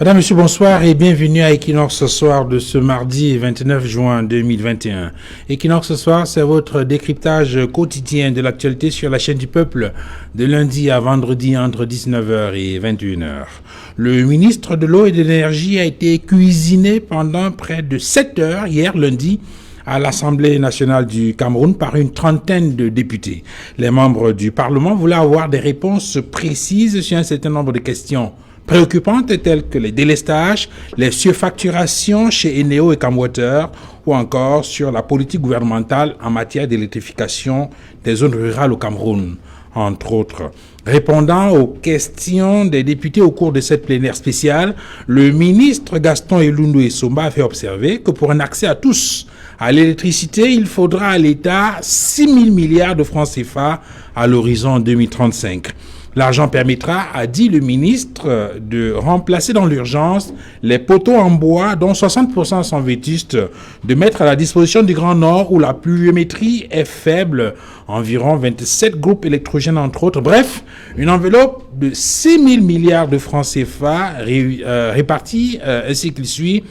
Madame, Monsieur, bonsoir et bienvenue à Equinox ce soir de ce mardi 29 juin 2021. Equinox ce soir, c'est votre décryptage quotidien de l'actualité sur la chaîne du peuple de lundi à vendredi entre 19h et 21h. Le ministre de l'eau et de l'énergie a été cuisiné pendant près de 7 heures hier lundi à l'Assemblée nationale du Cameroun par une trentaine de députés. Les membres du Parlement voulaient avoir des réponses précises sur un certain nombre de questions préoccupantes telles que les délestages, les surfacturations chez Eneo et Camwater ou encore sur la politique gouvernementale en matière d'électrification des zones rurales au Cameroun, entre autres. Répondant aux questions des députés au cours de cette plénière spéciale, le ministre Gaston Elundou Essomba a fait observer que pour un accès à tous à l'électricité, il faudra à l'État 6 000 milliards de francs CFA à l'horizon 2035. L'argent permettra, a dit le ministre, de remplacer dans l'urgence les poteaux en bois dont 60% sont vétustes, de mettre à la disposition du Grand Nord où la pluviométrie est faible, environ 27 groupes électrogènes entre autres. Bref, une enveloppe de 6 000 milliards de francs CFA répartis ainsi qu'il suit.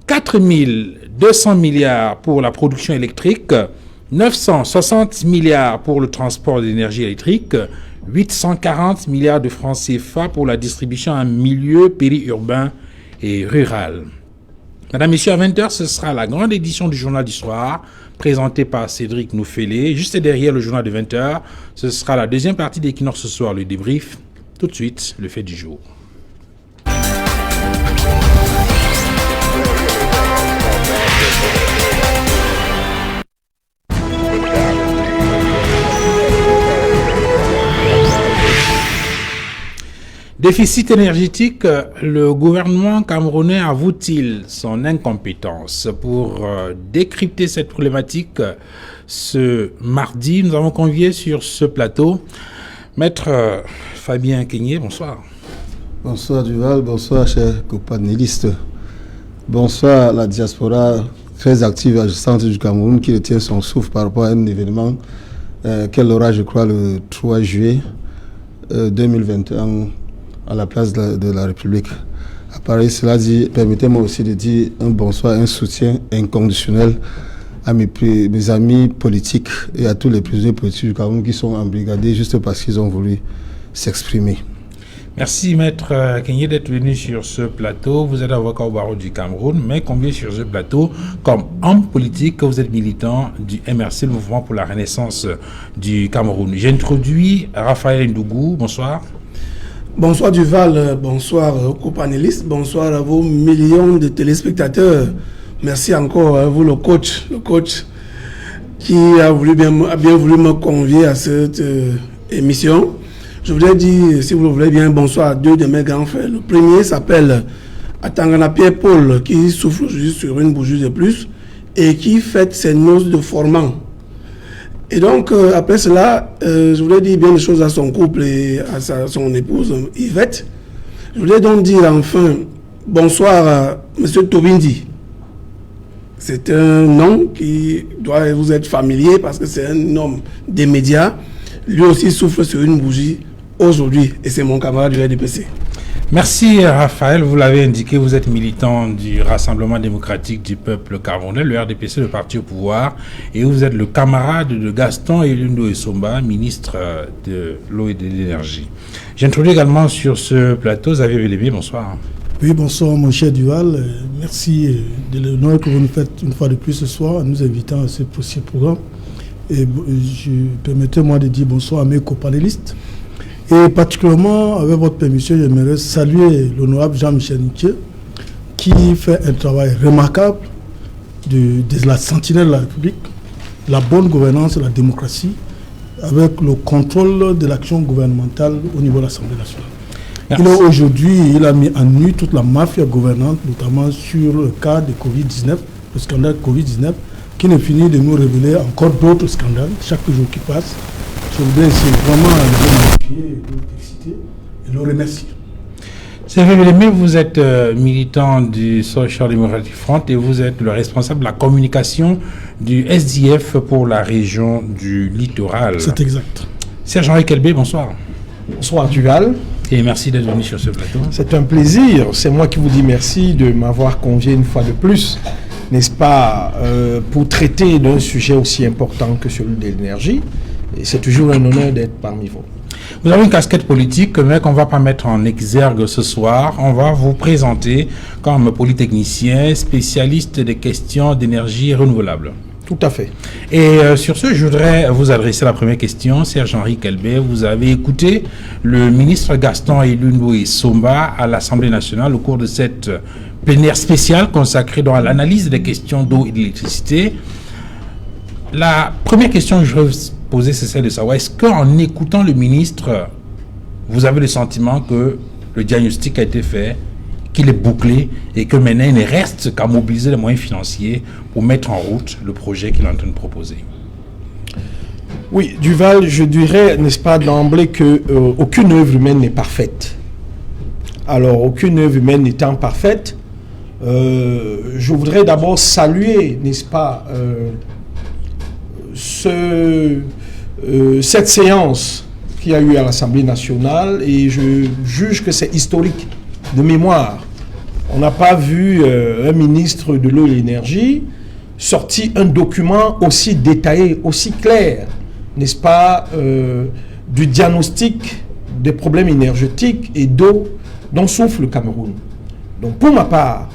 4 200 milliards pour la production électrique, 960 milliards pour le transport d'énergie électrique, 840 milliards de francs CFA pour la distribution en milieu périurbain et rural. Mesdames, Messieurs, à 20h, ce sera la grande édition du Journal du Soir, présentée par Cédric Noufélé. Juste derrière le journal de 20h, ce sera la deuxième partie d'Equinox ce soir, le débrief. Tout de suite, le fait du jour. Déficit énergétique, le gouvernement camerounais avoue-t-il son incompétence? Pour décrypter cette problématique, ce mardi, nous avons convié sur ce plateau Maître Fabien Keigné, bonsoir. Bonsoir Duval, bonsoir chers companélistes. Bonsoir la diaspora très active à centre du Cameroun qui retient son souffle par rapport à un événement qu'elle aura, je crois, le 3 juillet 2021 à la place de la République. À Paris, cela dit, permettez-moi aussi de dire un bonsoir, un soutien inconditionnel à mes amis politiques et à tous les prisonniers politiques du Cameroun qui sont embrigadés juste parce qu'ils ont voulu s'exprimer. Merci Maître Keigné d'être venu sur ce plateau. Vous êtes avocat au barreau du Cameroun, mais combien sur ce plateau, comme homme politique, vous êtes militant du MRC, le Mouvement pour la Renaissance du Cameroun. J'introduis Raphaël Ndougou, bonsoir. Bonsoir Duval, bonsoir aux co-panélistes, bonsoir à vos millions de téléspectateurs. Merci encore à vous le coach qui a bien voulu me convier à cette émission. Je voudrais dire, si vous le voulez bien, bonsoir à deux de mes grands frères. Le premier s'appelle Atangana Pierre-Paul, qui souffle juste sur une bougie de plus et qui fête ses noces de formant. Et donc, après cela, je voulais dire bien des choses à son couple et à son épouse, Yvette. Je voulais donc dire enfin, bonsoir à M. Tobindi. C'est un nom qui doit vous être familier parce que c'est un homme des médias. Lui aussi souffle sur une bougie aujourd'hui et c'est mon camarade du RDPC. Merci Raphaël, vous l'avez indiqué, vous êtes militant du Rassemblement démocratique du peuple camerounais, le RDPC, le parti au pouvoir, et vous êtes le camarade de Gaston Elundou Essomba, ministre de l'eau et de l'énergie. J'introduis également sur ce plateau Xavier Vélémé, bonsoir. Oui, bonsoir mon cher Duval, merci de l'honneur que vous nous faites une fois de plus ce soir en nous invitant à ce programme. Et permettez-moi de dire bonsoir à mes copanélistes. Et particulièrement, avec votre permission, j'aimerais saluer l'honorable Jean-Michel Ntié, qui fait un travail remarquable de la sentinelle de la République, la bonne gouvernance et la démocratie, avec le contrôle de l'action gouvernementale au niveau de l'Assemblée nationale. Aujourd'hui, il a mis en nu toute la mafia gouvernante, notamment sur le cas de Covid-19, le scandale Covid-19, qui ne finit de nous révéler encore d'autres scandales chaque jour qui passe. Je voudrais vraiment le remercier, le féliciter et le remercier. Xavier Vélémé, vous êtes militant du Social Democratic Front et vous êtes le responsable de la communication du SDF pour la région du littoral. C'est exact. Serge-Henri Kelbé, bonsoir. Bonsoir Duval. Et merci d'être venu sur ce plateau. C'est un plaisir. C'est moi qui vous dis merci de m'avoir convié une fois de plus, n'est-ce pas, pour traiter d'un sujet aussi important que celui de l'énergie. Et c'est toujours un honneur d'être parmi vous. Vous avez une casquette politique, mais qu'on ne va pas mettre en exergue ce soir. On va vous présenter comme polytechnicien, spécialiste des questions d'énergie renouvelable. Tout à fait. Et sur ce, je voudrais vous adresser la première question. Serge-Henri Kelbet, vous avez écouté le ministre Gaston Elunboe Somba à l'Assemblée nationale au cours de cette plénière spéciale consacrée à l'analyse des questions d'eau et d'électricité. La première question que je veux poser, c'est celle de savoir, est-ce qu'en écoutant le ministre, vous avez le sentiment que le diagnostic a été fait, qu'il est bouclé et que maintenant il ne reste qu'à mobiliser les moyens financiers pour mettre en route le projet qu'il est en train de proposer? Oui, Duval, je dirais, n'est-ce pas, d'emblée qu'aucune œuvre humaine n'est parfaite. Alors, aucune œuvre humaine n'étant parfaite, je voudrais d'abord saluer, n'est-ce pas, cette séance qu'il y a eu à l'Assemblée nationale, et je juge que c'est historique de mémoire. On n'a pas vu un ministre de l'eau et de l'énergie sortir un document aussi détaillé, aussi clair, n'est-ce pas, du diagnostic des problèmes énergétiques et d'eau dont souffre le Cameroun. Donc pour ma part,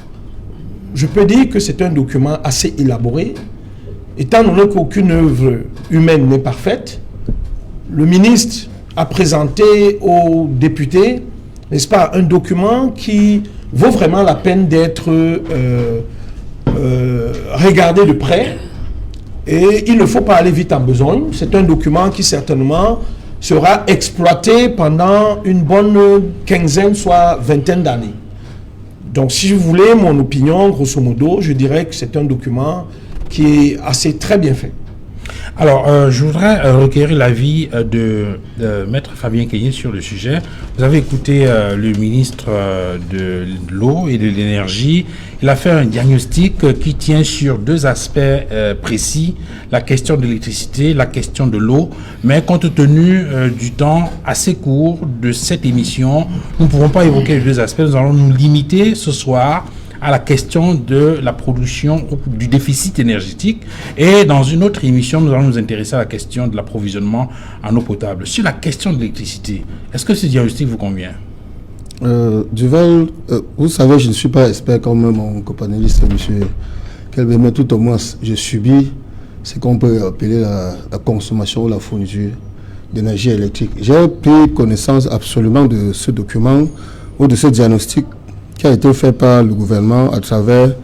je peux dire que c'est un document assez élaboré, étant donné qu'aucune œuvre humaine n'est parfaite. Le ministre a présenté aux députés, n'est-ce pas, un document qui vaut vraiment la peine d'être regardé de près. Et il ne faut pas aller vite en besogne. C'est un document qui certainement sera exploité pendant une bonne quinzaine, soit vingtaine d'années. Donc si vous voulez mon opinion, grosso modo, je dirais que c'est un document qui est assez très bien fait. Alors, je voudrais recueillir l'avis de Maître Fabien Keïé sur le sujet. Vous avez écouté le ministre de l'eau et de l'énergie. Il a fait un diagnostic qui tient sur deux aspects précis, la question de l'électricité, la question de l'eau. Mais compte tenu du temps assez court de cette émission, nous ne pourrons pas évoquer les deux aspects. Nous allons nous limiter ce soir à la question de la production, du déficit énergétique. Et dans une autre émission, nous allons nous intéresser à la question de l'approvisionnement en eau potable. Sur la question de l'électricité, est-ce que ce diagnostic vous convient? Duval, vous savez, je ne suis pas expert comme mon copanéliste, M. Kelbet, mais tout au moins, je subis ce qu'on peut appeler la consommation ou la fourniture d'énergie électrique. J'ai pris connaissance absolument de ce document ou de ce diagnostic qui a été fait par le gouvernement à travers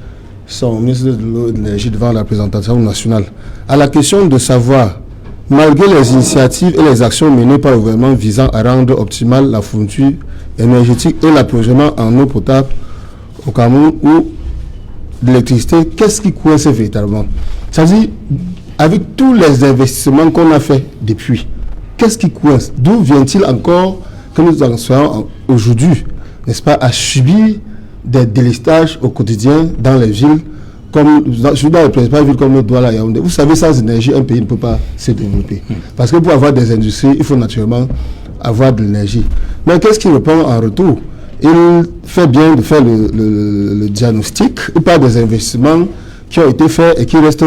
son ministre de l'eau et de l'énergie devant la représentation nationale. À la question de savoir, malgré les initiatives et les actions menées par le gouvernement visant à rendre optimale la fourniture énergétique et l'approvisionnement en eau potable au Cameroun ou de l'électricité, qu'est-ce qui coince véritablement? C'est-à-dire, avec tous les investissements qu'on a fait depuis, qu'est-ce qui coince? D'où vient-il encore que nous en soyons aujourd'hui, n'est-ce pas, à subir des délestages au quotidien dans les villes, comme dans les principales villes comme le Douala et Yaoundé. Vous savez, sans énergie, un pays ne peut pas se développer. Parce que pour avoir des industries, il faut naturellement avoir de l'énergie. Mais qu'est-ce qu'il répond en retour? Il fait bien de faire le diagnostic, ou pas des investissements qui ont été faits et qui restent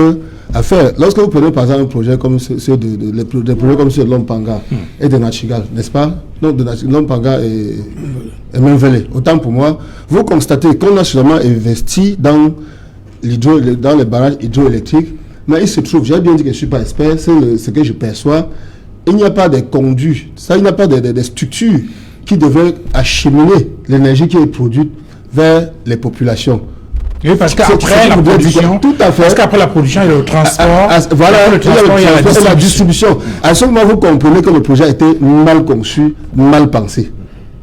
à faire. Lorsque vous prenez par exemple un projet comme ceux des projets comme ceux de Lompanga et de Nachigal, n'est-ce pas? Donc de Lompanga et Menvele. Autant pour moi, vous constatez qu'on a seulement investi dans les barrages hydroélectriques, mais il se trouve, j'ai bien dit que je ne suis pas expert, c'est ce que je perçois, il n'y a pas de conduits, il n'y a pas de structures qui devraient acheminer l'énergie qui est produite vers les populations. Oui, parce qu'après la production, tout à fait. Parce qu'après la production, il y a le transport. Voilà, le transport, il y a la distribution. À ce moment, vous comprenez que le projet a été mal conçu, mal pensé.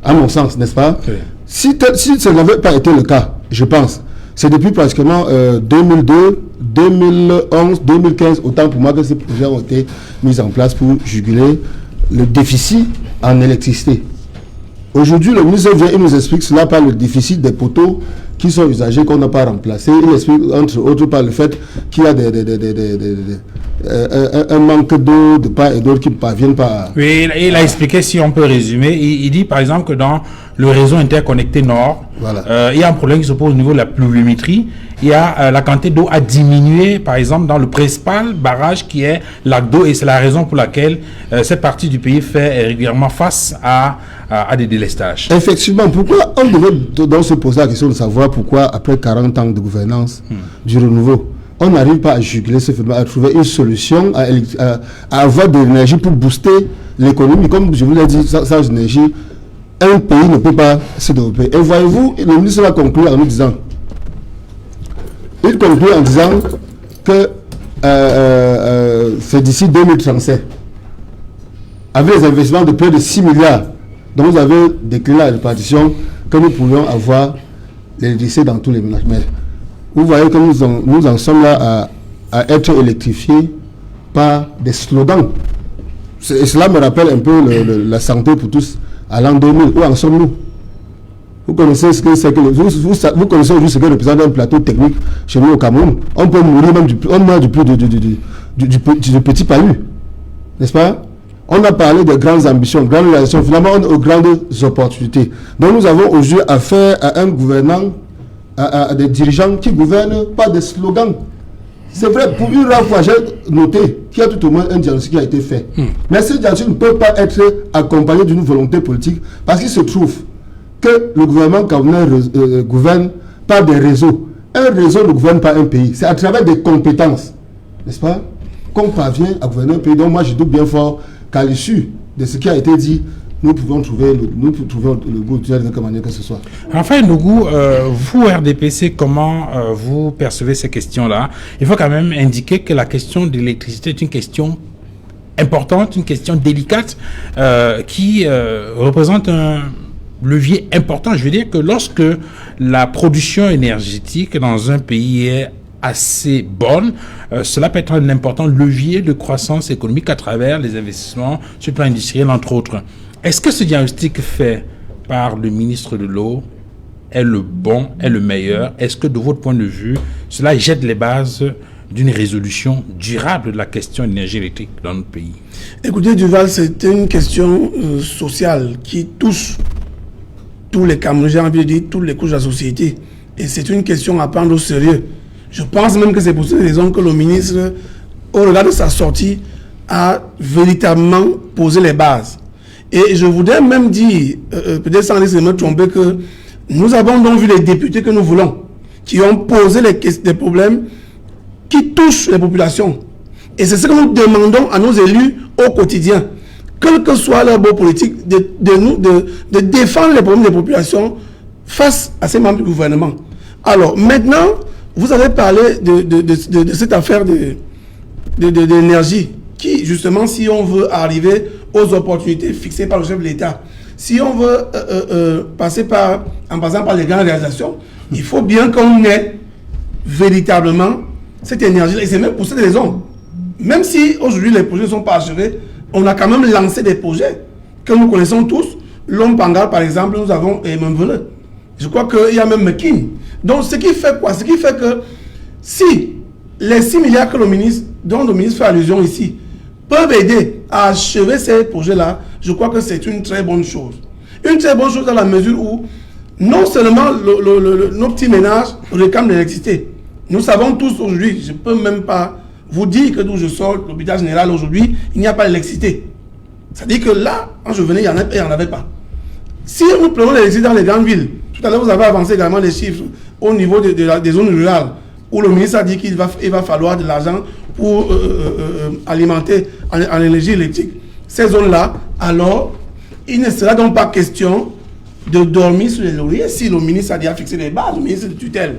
À mon sens, n'est-ce pas? Oui. Si ce n'avait pas été le cas, je pense, c'est depuis pratiquement 2002, 2011, 2015, autant pour moi que ces projets ont été mis en place pour juguler le déficit en électricité. Aujourd'hui, le ministre vient et nous explique cela par le déficit des poteaux qui sont usagés, qu'on n'a pas remplacés. Il explique entre autres par le fait qu'il y a un manque d'eau de part et d'autre qui ne parviennent pas. Oui, il a expliqué, si on peut résumer, il dit par exemple que dans le réseau interconnecté Nord, il y a un problème qui se pose au niveau de la pluviométrie. Il y a la quantité d'eau a diminué, par exemple, dans le principal barrage qui est lac d'eau, et c'est la raison pour laquelle cette partie du pays fait régulièrement face à des délestages. Effectivement, pourquoi on devait donc se poser la question de savoir pourquoi, après 40 ans de gouvernance du renouveau, on n'arrive pas à juguler ce phénomène, à trouver une solution, à avoir de l'énergie pour booster l'économie. Comme je vous l'ai dit, sans énergie, un pays ne peut pas se développer. Et voyez-vous, le ministre va conclure en nous disant, il conclut en disant que c'est d'ici 2037, avec les investissements de près de 6 milliards, dont vous avez déclaré la répartition, que nous pourrions avoir l'électricité dans tous les ménages. Mais vous voyez que nous en sommes là à être électrifiés par des slogans. Et cela me rappelle un peu la santé pour tous à l'an 2000. Où en sommes-nous? Vous connaissez ce que c'est que vous connaissez aujourd'hui ce que représente un plateau technique chez nous au Cameroun. On peut mourir même du petit palu, n'est-ce pas? On a parlé de grandes ambitions, grandes réalisations. Finalement, on a aux grandes opportunités. Donc nous avons aujourd'hui affaire à un gouvernant, à des dirigeants qui gouvernent par des slogans. C'est vrai, pour une rare fois, j'ai noté qu'il y a tout au moins un diagnostic qui a été fait. Mais ce diagnostic ne peut pas être accompagné d'une volonté politique, parce qu'il se trouve que le gouvernement camerounais gouverne par des réseaux. Un réseau ne gouverne pas un pays. C'est à travers des compétences, n'est-ce pas, qu'on parvient à gouverner un pays. Donc moi, je doute bien fort qu'à l'issue de ce qui a été dit, nous pouvons trouver le goût de quelque manière que ce soit. Enfin, Nougou, vous, RDPC, comment vous percevez ces questions-là? Il faut quand même indiquer que la question de l'électricité est une question importante, une question délicate, qui représente un levier important. Je veux dire que lorsque la production énergétique dans un pays est assez bonne, cela peut être un important levier de croissance économique à travers les investissements sur le plan industriel, entre autres. Est-ce que ce diagnostic fait par le ministre de l'eau est le bon, est le meilleur? Est-ce que de votre point de vue, cela jette les bases d'une résolution durable de la question énergétique dans notre pays? Écoutez, Duval, c'est une question sociale qui touche tous les Camerounais, j'ai envie de dire toutes les couches de la société. Et c'est une question à prendre au sérieux. Je pense même que c'est pour cette raison que le ministre, au regard de sa sortie, a véritablement posé les bases. Et je voudrais même dire, peut-être sans laisser me tromper, que nous avons donc vu les députés que nous voulons, qui ont posé des problèmes qui touchent les populations. Et c'est ce que nous demandons à nos élus au quotidien, quel que soit leur beau politique, de défendre les problèmes des populations face à ces membres du gouvernement. Alors, maintenant, vous avez parlé de cette affaire d'énergie, qui, justement, si on veut arriver aux opportunités fixées par le chef de l'État, si on veut passer en passant par les grandes réalisations, il faut bien qu'on ait véritablement cette énergie-là. Et c'est même pour cette raison, même si aujourd'hui les projets ne sont pas achevés, on a quand même lancé des projets que nous connaissons tous. L'Homme Pangal, par exemple, nous avons Emmenvele. Je crois qu'il y a même Mekin. Donc, ce qui fait quoi? Ce qui fait que si les 6 milliards que dont le ministre fait allusion ici, peuvent aider à achever ces projets-là, je crois que c'est une très bonne chose. Une très bonne chose dans la mesure où non seulement nos petits ménages réclament l'électricité. Nous savons tous aujourd'hui, je ne peux même pas vous dire que d'où je sors, l'hôpital général aujourd'hui, il n'y a pas d'électricité. C'est-à-dire que là, quand je venais, il n'y en avait pas. Si nous prenons l'électricité dans les grandes villes, tout à l'heure vous avez avancé également les chiffres au niveau des zones rurales, où le ministre a dit qu'il va falloir de l'argent pour alimenter en énergie électrique ces zones-là, alors il ne sera donc pas question de dormir sur les lauriers si le ministre a déjà fixé les bases, le ministre de tutelle.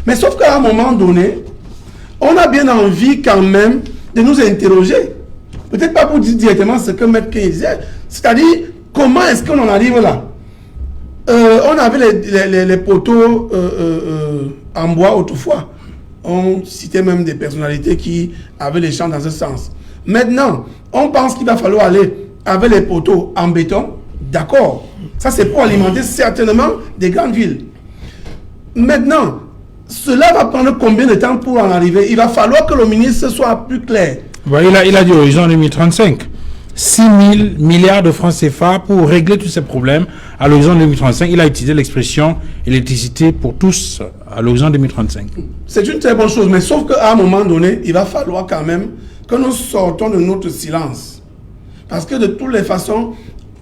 Mais sauf qu'à un moment donné, on a bien envie quand même de nous interroger. Peut-être pas pour dire directement ce que M. Kay disait, c'est-à-dire comment est-ce qu'on en arrive là. On avait les poteaux en bois autrefois. On citait même des personnalités qui avaient les champs dans ce sens. Maintenant, on pense qu'il va falloir aller avec les poteaux en béton. D'accord. Ça, c'est pour alimenter certainement des grandes villes. Maintenant, cela va prendre combien de temps pour en arriver? Il va falloir que le ministre soit plus clair Bah, il a dit horizon 2035. 6 000 milliards de francs CFA pour régler tous ces problèmes à l'horizon 2035. Il a utilisé l'expression électricité pour tous à l'horizon 2035. C'est une très bonne chose, mais sauf qu'à un moment donné, il va falloir quand même que nous sortons de notre silence. Parce que de toutes les façons,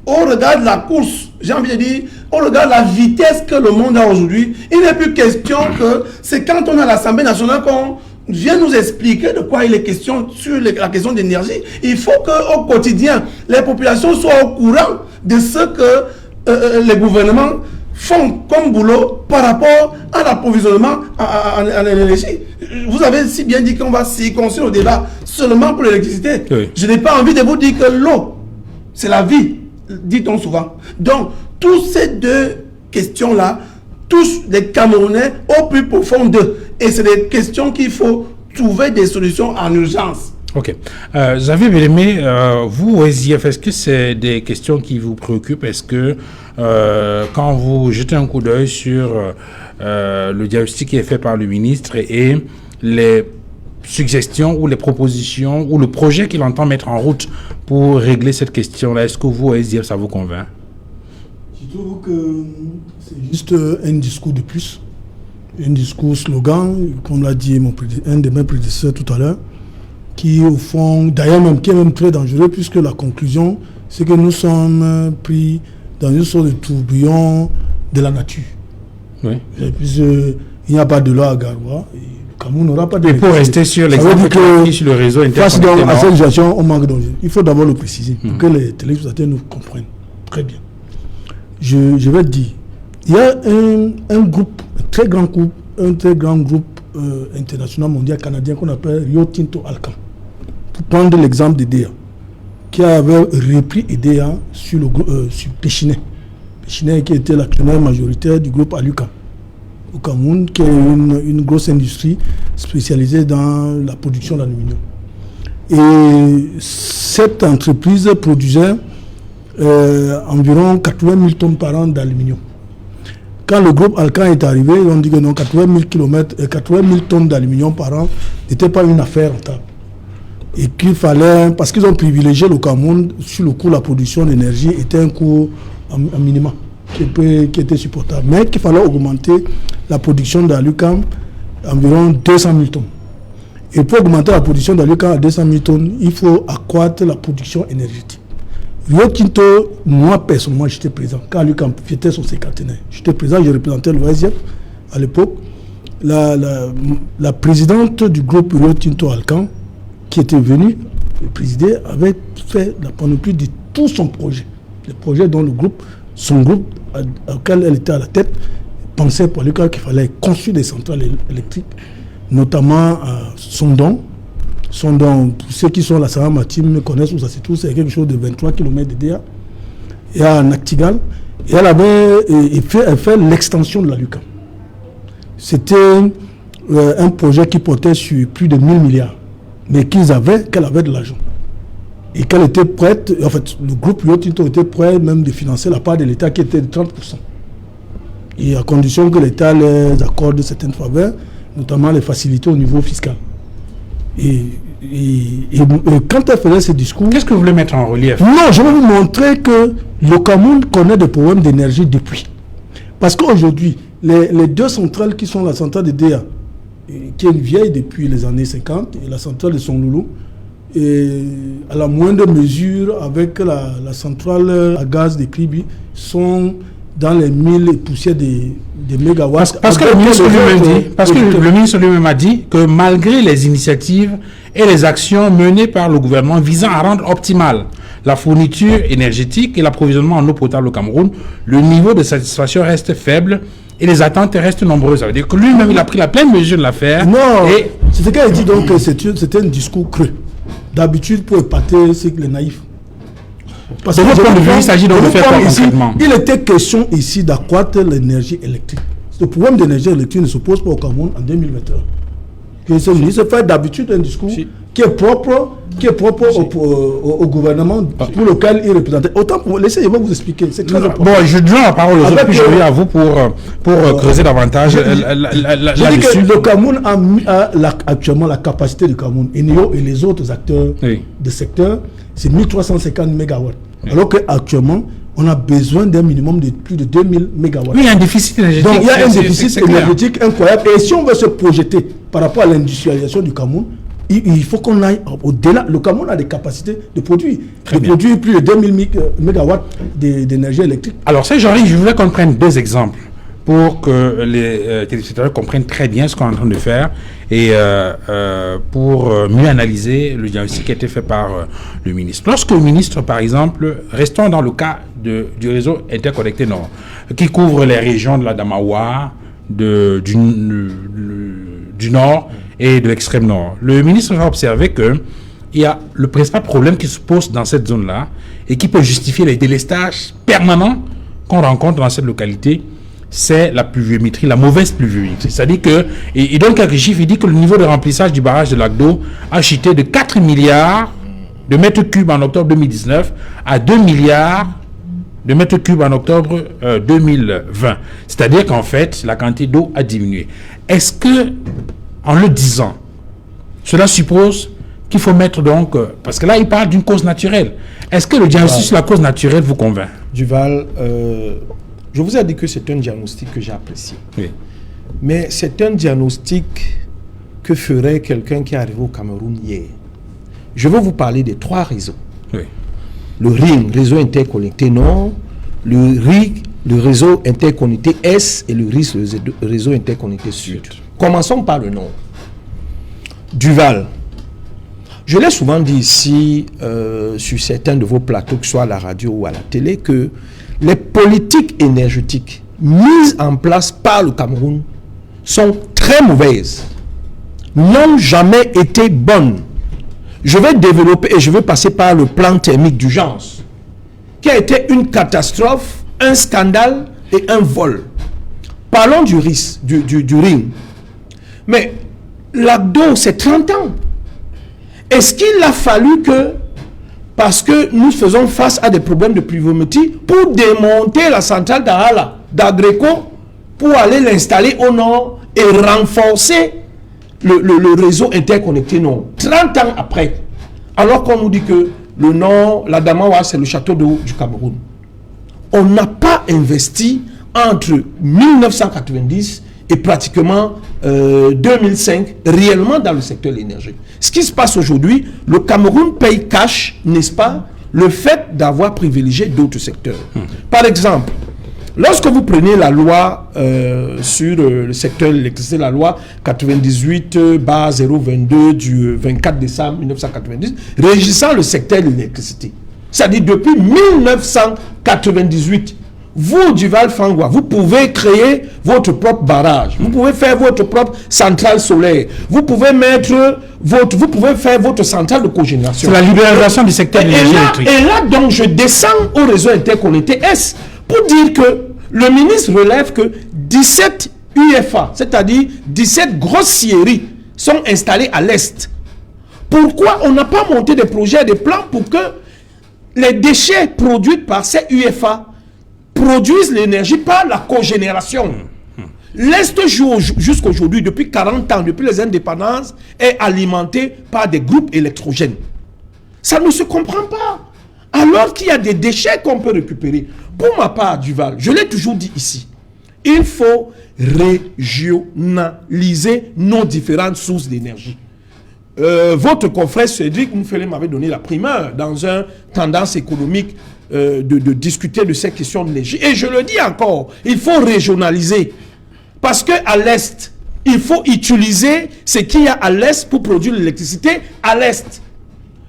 au regard de la course, j'ai envie de dire, au regard de la vitesse que le monde a aujourd'hui, il n'est plus question que c'est quand on est à l'Assemblée nationale qu'on vient nous expliquer de quoi il est question sur la question d'énergie. Il faut qu'au quotidien, les populations soient au courant de ce que les gouvernements font comme boulot par rapport à l'approvisionnement en énergie. Vous avez si bien dit qu'on va circonscrire le débat seulement pour l'électricité. Oui. Je n'ai pas envie de vous dire que l'eau, c'est la vie, dit-on souvent. Donc, toutes ces deux questions-là touchent les Camerounais au plus profond d'eux. Et c'est des questions qu'il faut trouver des solutions en urgence. Ok. Xavier Bellemé, vous, au SIF, est-ce que c'est des questions qui vous préoccupent? Est-ce que quand vous jetez un coup d'œil sur le diagnostic qui est fait par le ministre et les suggestions ou les propositions ou le projet qu'il entend mettre en route pour régler cette question-là, est-ce que vous, au SIF, ça vous convainc? Je trouve que c'est juste un discours de plus. Un discours slogan, comme l'a dit un de mes prédécesseurs tout à l'heure, qui au fond, d'ailleurs même, qui est même très dangereux, puisque la conclusion, c'est que nous sommes pris dans une sorte de tourbillon de la nature. Oui. Il n'y a pas de loi à Garoua, et le Cameroun n'aura pas de... Et pour rester sur l'exemple sur le réseau face à cette situation, on manque d'enjeux. Il faut d'abord le préciser, pour que les téléspectateurs nous comprennent très bien. Je vais te dire, il y a un groupe, un très grand groupe international mondial canadien qu'on appelle Rio Tinto Alcan. Pour prendre l'exemple d'EDEA, qui avait repris EDEA sur Péchinet. Péchinet qui était l'actionnaire majoritaire du groupe Alucam au Cameroun, qui est une grosse industrie spécialisée dans la production d'aluminium. Et cette entreprise produisait environ 80 000 tonnes par an d'aluminium. Quand le groupe Alcan est arrivé, ils ont dit que non, 80 000 tonnes d'aluminium par an n'était pas une affaire rentable. Et qu'il fallait, parce qu'ils ont privilégié le Cameroun, sur le coût de la production d'énergie, était un coût en minimum qui était supportable. Mais qu'il fallait augmenter la production d'Alucam à environ 200 000 tonnes. Et pour augmenter la production d'Alucam à 200 000 tonnes, il faut accroître la production énergétique. Rio Tinto, moi personnellement, j'étais présent. Quand Alucam fêtait son cinquantenaire, j'étais présent, je représentais l'OSIF à l'époque. La présidente du groupe Rio Tinto Alcan, qui était venue présider, avait fait la panoplie de tout son projet. Le projet dont son groupe, auquel elle était à la tête, pensait pour Alucam qu'il fallait construire des centrales électriques, notamment à Sondon. Sondon, pour ceux qui sont à la Saint-Martin connaissent où ça se trouve, c'est quelque chose de 23 km de DA. Et à Nactigal, et elle avait fait l'extension de l'Alucam. C'était un projet qui portait sur plus de 1000 milliards, mais qu'elle avait de l'argent. Et qu'elle était prête, en fait, le groupe Rio Tinto était prêt même de financer la part de l'État qui était de 30%. Et à condition que l'État les accorde certaines faveurs, notamment les facilités au niveau fiscal. Et quand elle faisait ce discours... Qu'est-ce que vous voulez mettre en relief? Non, je vais vous montrer que le Cameroun connaît des problèmes d'énergie depuis. Parce qu'aujourd'hui, les deux centrales qui sont la centrale de DEA, qui est vieille depuis les années 50, et la centrale de Sonloulou, et à la moindre mesure avec la centrale à gaz de Kribi, sont dans les 1000 poussières des mégawatts. Parce que le ministre lui-même a dit que malgré les initiatives et les actions menées par le gouvernement visant à rendre optimale la fourniture énergétique et l'approvisionnement en eau potable au Cameroun, le niveau de satisfaction reste faible et les attentes restent nombreuses. Ça veut dire que lui-même, il a pris la pleine mesure de l'affaire. Non, c'est ce qu'elle dit donc, c'était un discours creux. D'habitude, pour épater, c'est les naïfs. Parce que de votre point de vue, il s'agit de le faire concrètement. Il était question ici d'accroître l'énergie électrique. Le problème d'énergie électrique ne se pose pas au Cameroun en 2021. Le ministre fait d'habitude un discours qui est propre au gouvernement pour lequel il représente. Autant pour laissez-moi vous expliquer. C'est très important. Bon, je donne la parole aux autres, puis je reviens à vous pour creuser davantage là-dessus. Le Cameroun a actuellement la capacité du Cameroun. ENEO et les autres acteurs du secteur, c'est 1350 MW. Alors qu'actuellement, on a besoin d'un minimum de plus de 2000 MW. Oui, il y a un déficit énergétique. Donc il y a un déficit énergétique incroyable. Et si on veut se projeter par rapport à l'industrialisation du Cameroun, il faut qu'on aille au-delà. Le Cameroun a des capacités de produire. Produire plus de 2000 MW d'énergie électrique. Alors, ça, Jean-Louis, je voudrais qu'on prenne deux exemples pour que les téléspectateurs comprennent très bien ce qu'on est en train de faire et pour mieux analyser le diagnostic qui a été fait par le ministre. Lorsque le ministre, par exemple, restons dans le cas du réseau interconnecté Nord, qui couvre les régions de la Damawa, du Nord et de l'extrême Nord. Le ministre va observer qu'il y a le principal problème qui se pose dans cette zone-là et qui peut justifier les délestages permanents qu'on rencontre dans cette localité, c'est la pluviométrie, la mauvaise pluviométrie. C'est-à-dire que, il donne quelques chiffres, il dit que le niveau de remplissage du barrage de lac d'eau a chuté de 4 milliards de mètres cubes en octobre 2019 à 2 milliards de mètres cubes en octobre 2020. C'est-à-dire qu'en fait, la quantité d'eau a diminué. Est-ce que, en le disant, cela suppose qu'il faut mettre donc... parce que là, il parle d'une cause naturelle. Est-ce que le diagnostic sur la cause naturelle vous convainc? Duval, je vous ai dit que c'est un diagnostic que j'apprécie. Oui. Mais c'est un diagnostic que ferait quelqu'un qui est arrivé au Cameroun hier. Je vais vous parler des 3 réseaux. Oui. Le RIN, réseau interconnecté Nord, le RIG, le réseau interconnecté Est et le RIS, le réseau interconnecté Sud. Commençons par le Nord. Duval. Je l'ai souvent dit ici, sur certains de vos plateaux, que ce soit à la radio ou à la télé, que les politiques énergétiques mises en place par le Cameroun sont très mauvaises, n'ont jamais été bonnes. Je vais développer et je vais passer par le plan thermique d'urgence, qui a été une catastrophe, un scandale et un vol. Parlons du RIS, du RIN. Mais l'ACDO, c'est 30 ans. Est-ce qu'il a fallu que, parce que nous faisons face à des problèmes de pluviométrie, pour démonter la centrale d'Agreco, pour aller l'installer au nord et renforcer le réseau interconnecté Nord, 30 ans après, alors qu'on nous dit que le Nord, la Damawa, c'est le château d'eau du Cameroun. On n'a pas investi entre 1990 et pratiquement 2005 réellement dans le secteur de l'énergie. Ce qui se passe aujourd'hui, le Cameroun paye cash, n'est-ce pas, le fait d'avoir privilégié d'autres secteurs. Par exemple, lorsque vous prenez la loi sur le secteur de l'électricité, la loi 98/022 du 24 décembre 1990, régissant le secteur de l'électricité, c'est-à-dire depuis 1998, vous, Duval Fangwa, vous pouvez créer votre propre barrage, vous pouvez faire votre propre centrale solaire, vous pouvez faire votre centrale de cogénération. C'est la libéralisation du secteur de l'énergie électrique. Et là, donc, je descends au réseau interconnecté S pour dire que le ministre relève que 17 UFA, c'est-à-dire 17 grosses scieries, sont installées à l'Est. Pourquoi on n'a pas monté des projets, des plans pour que les déchets produits par ces UFA produisent l'énergie par la cogénération? L'Est jusqu'à aujourd'hui, depuis 40 ans, depuis les indépendances, est alimenté par des groupes électrogènes. Ça ne se comprend pas. Alors qu'il y a des déchets qu'on peut récupérer. Pour ma part, Duval, je l'ai toujours dit ici, il faut régionaliser nos différentes sources d'énergie. Votre confrère Cédric Moufele m'avait donné la primeur dans une tendance économique de discuter de ces questions d'énergie. Et je le dis encore, il faut régionaliser. Parce qu'à l'Est, il faut utiliser ce qu'il y a à l'Est pour produire l'électricité à l'Est.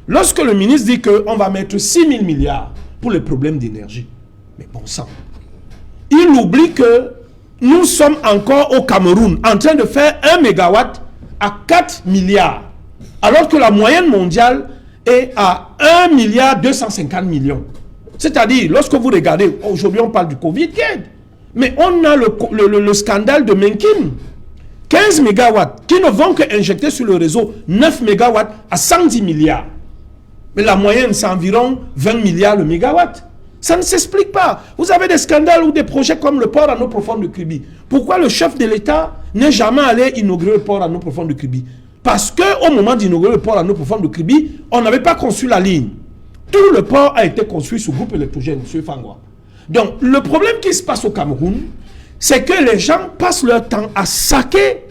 Lorsque le ministre dit qu'on va mettre 6 000 milliards pour les problèmes d'énergie, mais bon sang, il oublie que nous sommes encore au Cameroun en train de faire 1 mégawatt à 4 milliards. Alors que la moyenne mondiale est à 1 milliard 250 millions. C'est-à-dire, lorsque vous regardez, aujourd'hui on parle du Covid, mais on a le scandale de Menkin, 15 mégawatts qui ne vont qu'injecter sur le réseau 9 mégawatts à 110 milliards. Mais la moyenne, c'est environ 20 milliards le mégawatt. Ça ne s'explique pas. Vous avez des scandales ou des projets comme le port à eau profonde de Kribi. Pourquoi le chef de l'État n'est jamais allé inaugurer le port à eau profonde de Kribi? Parce qu'au moment d'inaugurer le port à eau profonde de Kribi, on n'avait pas conçu la ligne. Tout le port a été construit sous groupe électrogène, M. Fangwa. Donc, le problème qui se passe au Cameroun, c'est que les gens passent leur temps à saquer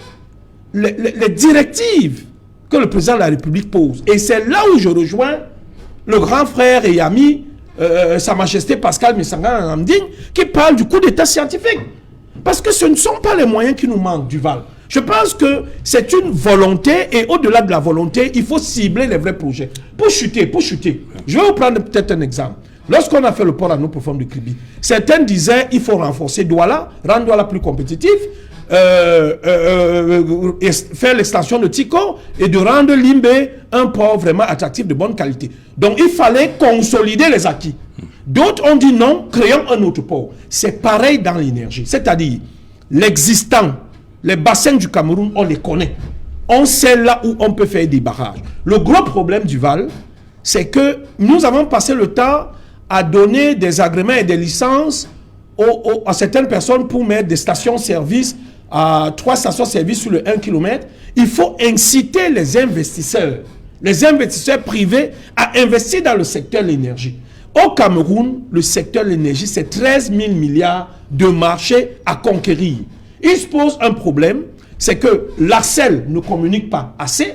les directives que le président de la République pose. Et c'est là où je rejoins le grand frère et ami, Sa Majesté Pascal Missanga Namding, qui parle du coup d'état scientifique. Parce que ce ne sont pas les moyens qui nous manquent, Duval. Je pense que c'est une volonté, et au-delà de la volonté, il faut cibler les vrais projets. Pour chuter. Je vais vous prendre peut-être un exemple. Lorsqu'on a fait le port à eau profonde de Kribi, certains disaient qu'il faut renforcer Douala, rendre Douala plus compétitif, faire l'extension de Tico et de rendre Limbe un port vraiment attractif de bonne qualité. Donc il fallait consolider les acquis. D'autres ont dit non, créons un autre port. C'est pareil dans l'énergie. C'est-à-dire, l'existant, les bassins du Cameroun, on les connaît. On sait là où on peut faire des barrages. Le gros problème du Val, c'est que nous avons passé le temps à donner des agréments et des licences à certaines personnes pour mettre des stations-service, à 3 stations-service sur le 1 km. Il faut inciter les investisseurs privés à investir dans le secteur de l'énergie. Au Cameroun, le secteur de l'énergie, c'est 13 000 milliards de marché à conquérir. Il se pose un problème, c'est que l'ARCEL ne communique pas assez.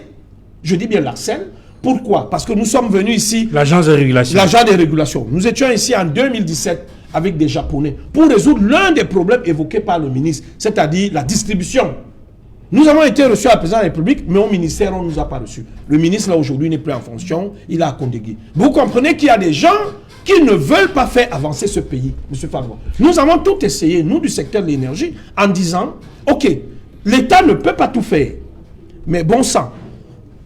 Je dis bien l'ARCEL. Pourquoi? Parce que nous sommes venus ici... L'agence de régulation. L'agence de régulation. Nous étions ici en 2017 avec des Japonais pour résoudre l'un des problèmes évoqués par le ministre, c'est-à-dire la distribution. Nous avons été reçus à la présidence de la République, mais au ministère, on ne nous a pas reçus. Le ministre, là, aujourd'hui, n'est plus en fonction, il a Kondegui. Vous comprenez qu'il y a des gens qui ne veulent pas faire avancer ce pays, M. Fabro. Nous avons tout essayé, nous, du secteur de l'énergie, en disant, OK, l'État ne peut pas tout faire, mais bon sang,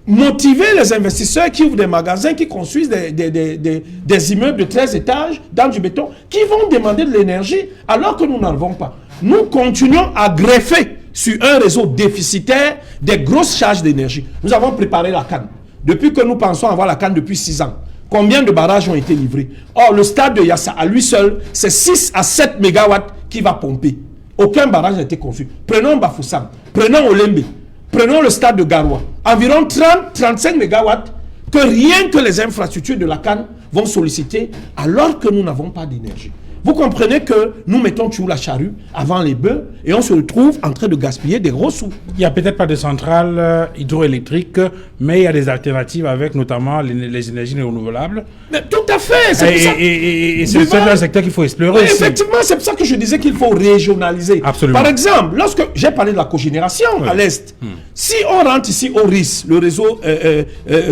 motiver les investisseurs qui ouvrent des magasins, qui construisent des immeubles de 13 étages dans du béton, qui vont demander de l'énergie alors que nous n'en avons pas. Nous continuons à greffer sur un réseau déficitaire des grosses charges d'énergie. Nous avons préparé la canne. Depuis que nous pensons avoir la canne depuis 6 ans, combien de barrages ont été livrés? Or, le stade de Yassa, à lui seul, c'est 6 à 7 mégawatts qui va pomper. Aucun barrage n'a été conçu. Prenons Bafoussam, prenons Olembe, prenons le stade de Garoua. Environ 30-35 mégawatts que rien que les infrastructures de la canne vont solliciter alors que nous n'avons pas d'énergie. Vous comprenez que nous mettons toujours la charrue avant les bœufs et on se retrouve en train de gaspiller des gros sous. Il n'y a peut-être pas de centrales hydroélectriques, mais il y a des alternatives avec notamment les énergies renouvelables. Mais tout à fait. Et c'est un secteur qu'il faut explorer. Oui, effectivement, c'est pour ça que je disais qu'il faut régionaliser. Absolument. Par exemple, lorsque j'ai parlé de la cogénération à l'Est, si on rentre ici au RIS, le réseau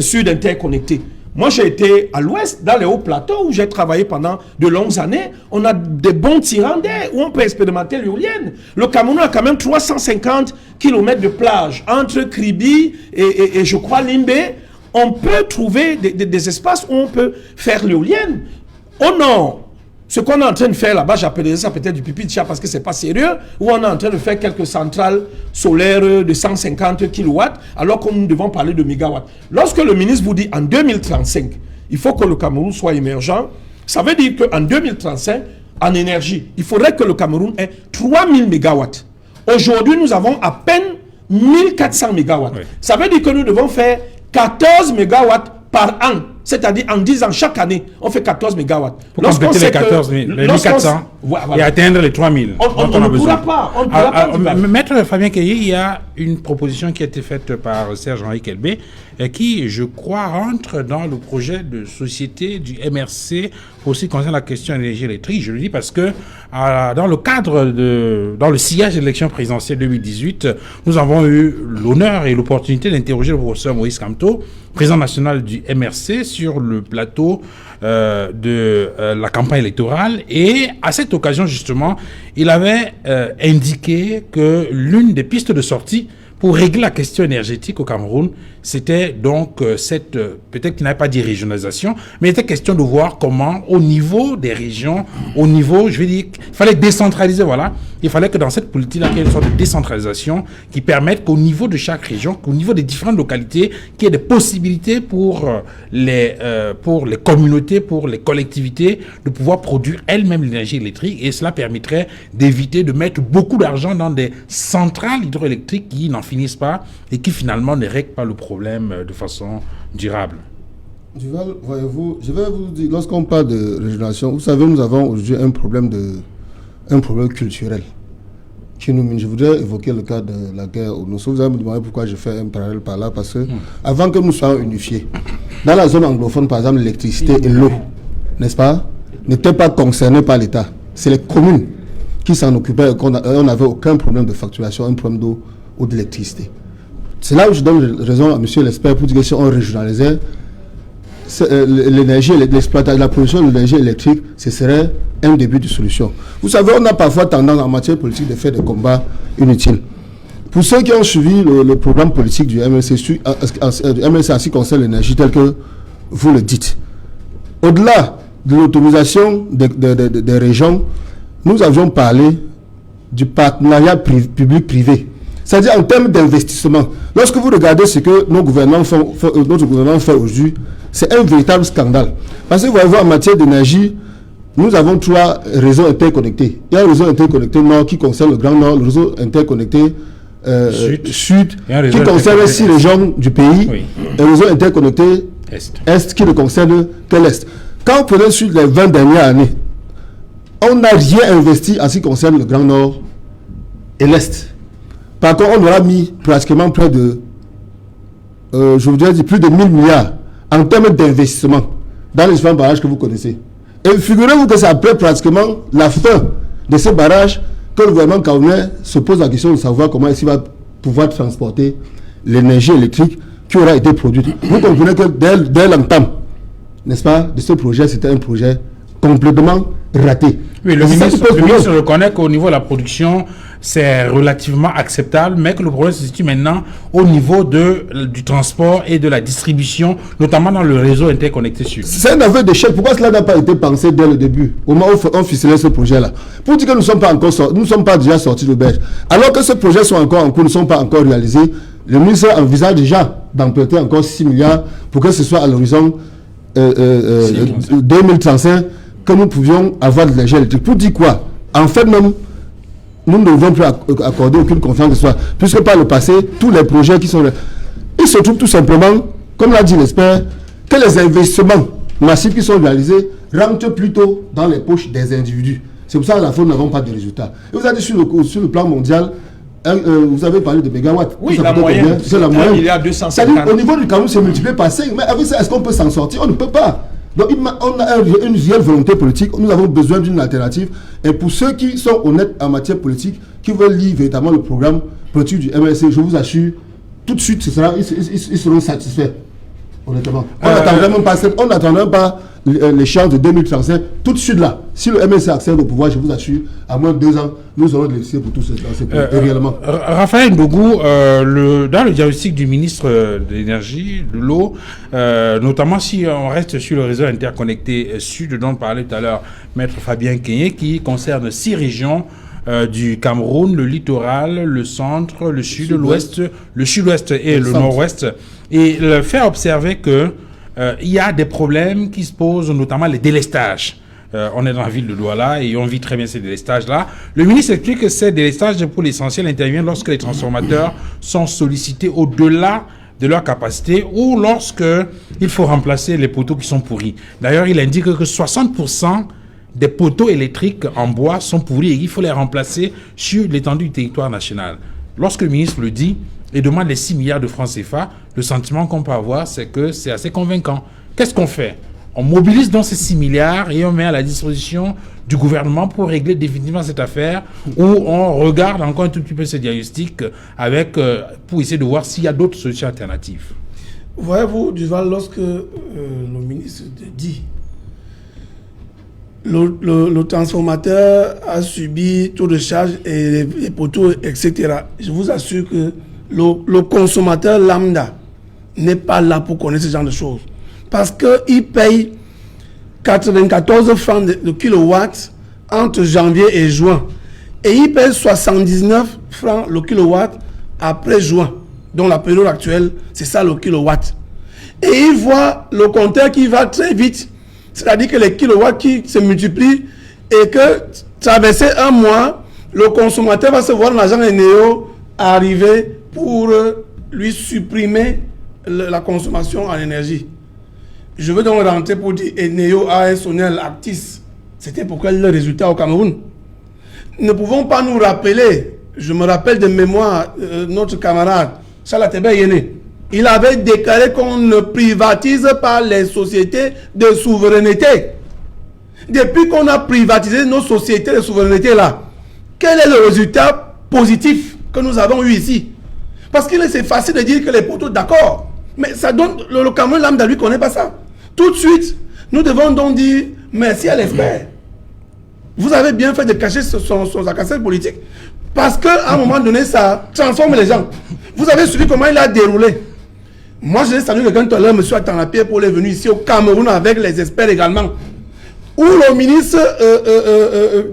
sud interconnecté, moi, j'ai été à l'ouest, dans les hauts plateaux, où j'ai travaillé pendant de longues années. On a des bons tirants d'air où on peut expérimenter l'éolienne. Le Cameroun a quand même 350 km de plage entre Kribi et je crois Limbe. On peut trouver des espaces où on peut faire l'éolienne. Au nord, ce qu'on est en train de faire là-bas, j'appellerais ça peut-être du pipi de chat parce que c'est pas sérieux, où on est en train de faire quelques centrales solaires de 150 kW, alors que nous devons parler de mégawatts. Lorsque le ministre vous dit en 2035, il faut que le Cameroun soit émergent, ça veut dire qu'en 2035, en énergie, il faudrait que le Cameroun ait 3000 mégawatts. Aujourd'hui, nous avons à peine 1400 mégawatts. Oui. Ça veut dire que nous devons faire 14 mégawatts par an. C'est-à-dire en 10 ans, chaque année, on fait 14 mégawatts. Pour compléter les 14 000, les 1400 et atteindre les 3000. On ne pourra pas. On ne pourra pas. Maître Fabien Keyi, il y a une proposition qui a été faite par Serge-Henri Kelbé qui, je crois, rentre dans le projet de société du MRC pour ce qui concerne la question de l'énergie électrique. Je le dis parce que dans le cadre dans le sillage de l'élection présidentielle 2018, nous avons eu l'honneur et l'opportunité d'interroger le professeur Moïse Kamto, président national du MRC, sur le plateau de la campagne électorale. Et à cette occasion, justement, il avait indiqué que l'une des pistes de sortie pour régler la question énergétique au Cameroun, c'était donc peut-être qu'il n'avait pas dit régionalisation, mais il était question de voir comment, au niveau des régions, au niveau, je vais dire, il fallait décentraliser, voilà. Il fallait que dans cette politique-là, qu'il y ait une sorte de décentralisation qui permette qu'au niveau de chaque région, qu'au niveau des différentes localités, qu'il y ait des possibilités pour les communautés, pour les collectivités, de pouvoir produire elles-mêmes l'énergie électrique, et cela permettrait d'éviter de mettre beaucoup d'argent dans des centrales hydroélectriques qui n'en finissent pas et qui finalement ne règlent pas le problème de façon durable. Duval, voyez-vous, je vais vous dire, lorsqu'on parle de régionalisation, vous savez, nous avons aujourd'hui un problème culturel qui nous mine. Je voudrais évoquer le cas de la guerre au Nord. Vous allez me demander pourquoi je fais un parallèle par là, parce que avant que nous soyons unifiés, dans la zone anglophone, par exemple, l'électricité et l'eau, n'est-ce pas, n'étaient pas concernés par l'État. C'est les communes qui s'en occupaient. On n'avait aucun problème de facturation, un problème d'eau ou d'électricité. C'est là où je donne raison à M. l'expert pour dire que si on régionalisait l'énergie, l'exploitation, la production de l'énergie électrique, ce serait un début de solution. Vous savez, on a parfois tendance en matière politique de faire des combats inutiles. Pour ceux qui ont suivi le programme politique du MLC, en ce qui concerne l'énergie, tel que vous le dites, au-delà de l'autonomisation des régions, nous avions parlé du partenariat public-privé. C'est-à-dire en termes d'investissement. Lorsque vous regardez ce que notre gouvernement fait aujourd'hui, c'est un véritable scandale. Parce que vous voyez, en matière d'énergie, nous avons 3 réseaux interconnectés. Il y a un réseau interconnecté nord qui concerne le Grand Nord, le réseau interconnecté sud qui concerne 6 régions du pays, oui. Et le réseau interconnecté est qui ne concerne que l'Est. Quand vous prenez sur les 20 dernières années, on n'a rien investi en ce qui concerne le Grand Nord et l'Est. Par contre, on aura mis pratiquement près de, je voudrais dire, plus de 1000 milliards en termes d'investissement dans les différents barrages que vous connaissez. Et figurez-vous que c'est après pratiquement la fin de ces barrages que le gouvernement camerounais se pose la question de savoir comment est-ce qu'il va pouvoir transporter l'énergie électrique qui aura été produite. Vous comprenez que dès l'entame, n'est-ce pas, de ce projet, c'était un projet complètement raté. Oui, le ministre reconnaît qu'au niveau de la production, c'est relativement acceptable, mais que le problème se situe maintenant au niveau du transport et de la distribution, notamment dans le réseau interconnecté sud. C'est un aveu d'échec. Pourquoi cela n'a pas été pensé dès le début, au moment où on ficelait ce projet-là? Pour dire que nous ne sommes pas déjà sortis de l'auberge. Alors que ces projets sont encore en cours, ne sont pas encore réalisés, le ministre envisage déjà d'emprunter encore 6 milliards pour que ce soit à l'horizon 2035 que nous pouvions avoir de l'énergie électrique. Pour dire quoi? En fait, même, nous ne devons plus accorder aucune confiance de soi, puisque par le passé, tous les projets qui sont là, ils se trouvent tout simplement, comme l'a dit l'expert, que les investissements massifs qui sont réalisés rentrent plutôt dans les poches des individus. C'est pour ça qu'à la fin, nous n'avons pas de résultats. Et vous avez dit sur le plan mondial, vous avez parlé de mégawatts. Oui, la moyenne. C'est la moyenne. Il y a 250. Au niveau du Cameroun, c'est multiplié par 5. Mais avec ça, est-ce qu'on peut s'en sortir? On ne peut pas. Donc, on a une réelle volonté politique. Nous avons besoin d'une alternative. Et pour ceux qui sont honnêtes en matière politique, qui veulent lire véritablement le programme politique du MLC, je vous assure, tout de suite, ils seront satisfaits. Honnêtement. On n'attendra même pas l'échéance de 2035. Tout de suite là, si le MLC accède au pouvoir, je vous assure, à moins de 2 ans, nous aurons de l'électricité pour tout ce réellement. Raphaël Ndougou, dans le diagnostic du ministre de l'énergie, de l'eau, notamment si on reste sur le réseau interconnecté sud dont parlait tout à l'heure Maître Fabien Kenyé, qui concerne 6 régions du Cameroun, le littoral, le centre, le sud, l'ouest, le sud-ouest et le nord-ouest, et le faire observer que il y a des problèmes qui se posent, notamment les délestages. On est dans la ville de Douala et on vit très bien ces délestages-là. Le ministre explique que ces délestages, pour l'essentiel, interviennent lorsque les transformateurs sont sollicités au-delà de leur capacité ou lorsque il faut remplacer les poteaux qui sont pourris. D'ailleurs, il indique que 60% des poteaux électriques en bois sont pourris et il faut les remplacer sur l'étendue du territoire national. Lorsque le ministre le dit et demande les 6 milliards de francs CFA, le sentiment qu'on peut avoir, c'est que c'est assez convaincant. Qu'est-ce qu'on fait? On mobilise donc ces 6 milliards et on met à la disposition du gouvernement pour régler définitivement cette affaire, ou on regarde encore un tout petit peu ce diagnostic pour essayer de voir s'il y a d'autres solutions alternatives. Voyez-vous, Duval, lorsque le ministre dit le transformateur a subi taux de charge et les poteaux, etc. Je vous assure que le consommateur lambda n'est pas là pour connaître ce genre de choses. Parce qu'il paye 94 francs de kilowatt entre janvier et juin. Et il paye 79 francs le kilowatt après juin. Donc la période actuelle, c'est ça le kilowatt. Et il voit le compteur qui va très vite. C'est-à-dire que les kilowatts qui se multiplient et que traverser un mois, le consommateur va se voir l'agent Eneo arriver pour lui supprimer la consommation en énergie. Je veux donc rentrer pour dire Eneo, ASONEL, Actis. C'était pour quel résultat au Cameroun? Ne pouvons pas nous rappeler, je me rappelle de mémoire, notre camarade Charles Atebe Yéné, il avait déclaré qu'on ne privatise pas les sociétés de souveraineté. Depuis qu'on a privatisé nos sociétés de souveraineté là, quel est le résultat positif que nous avons eu ici? Parce que c'est facile de dire que les poteaux, d'accord, mais ça donne, le Cameroun lambda lui connaît pas ça. Tout de suite, nous devons donc dire merci à l'expert. Vous avez bien fait de cacher son cassette politique. Parce qu'à un moment donné, ça transforme les gens. Vous avez suivi comment il a déroulé. Moi, je l'ai salué quelqu'un tout à l'heure, M. Atanapie, pour les venir ici au Cameroun avec les experts également. Où le ministre